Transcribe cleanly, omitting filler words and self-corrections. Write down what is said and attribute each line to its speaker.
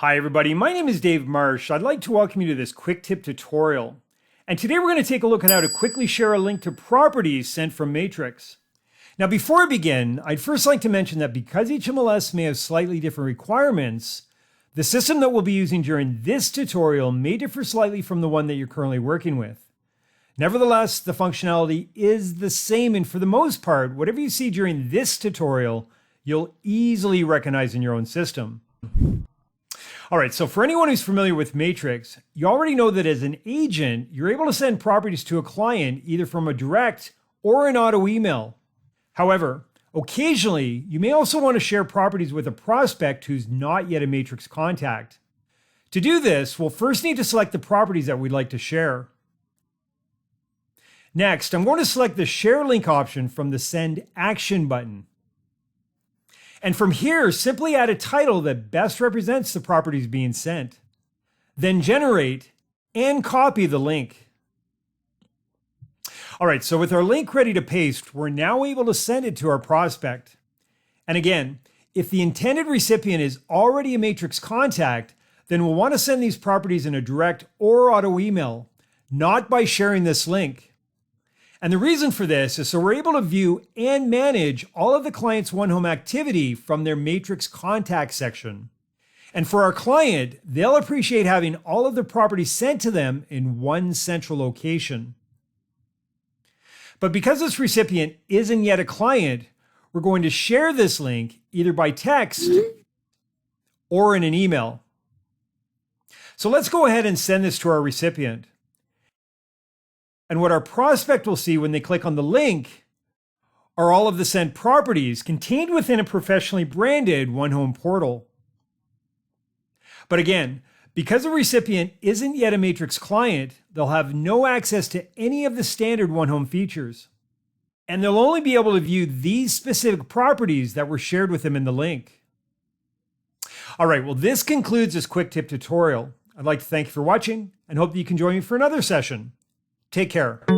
Speaker 1: Hi everybody, my name is Dave Marsh. I'd like to welcome you to this quick tip tutorial. And today we're going to take a look at how to quickly share a link to properties sent from Matrix. Now before I begin, I'd first like to mention that because each MLS may have slightly different requirements, the system that we'll be using during this tutorial may differ slightly from the one that you're currently working with. Nevertheless, the functionality is the same, and for the most part, whatever you see during this tutorial, you'll easily recognize in your own system. All right, so for anyone who's familiar with Matrix, you already know that as an agent, you're able to send properties to a client either from a direct or an auto email. However, occasionally, you may also want to share properties with a prospect who's not yet a Matrix contact. To do this, we'll first need to select the properties that we'd like to share. Next, I'm going to select the Share Link option from the Send Action button. And from here, simply add a title that best represents the properties being sent. Then generate and copy the link. All right, so with our link ready to paste, we're now able to send it to our prospect. And again, if the intended recipient is already a Matrix contact, then we'll want to send these properties in a direct or auto email, not by sharing this link. And the reason for this is so we're able to view and manage all of the client's OneHome activity from their Matrix contact section. And for our client, they'll appreciate having all of the properties sent to them in one central location. But because this recipient isn't yet a client, we're going to share this link either by text or in an email. So let's go ahead and send this to our recipient. And what our prospect will see when they click on the link are all of the sent properties contained within a professionally branded OneHome portal. But again, because the recipient isn't yet a Matrix client, they'll have no access to any of the standard OneHome features. And they'll only be able to view these specific properties that were shared with them in the link. All right, well, this concludes this quick tip tutorial. I'd like to thank you for watching and hope that you can join me for another session. Take care.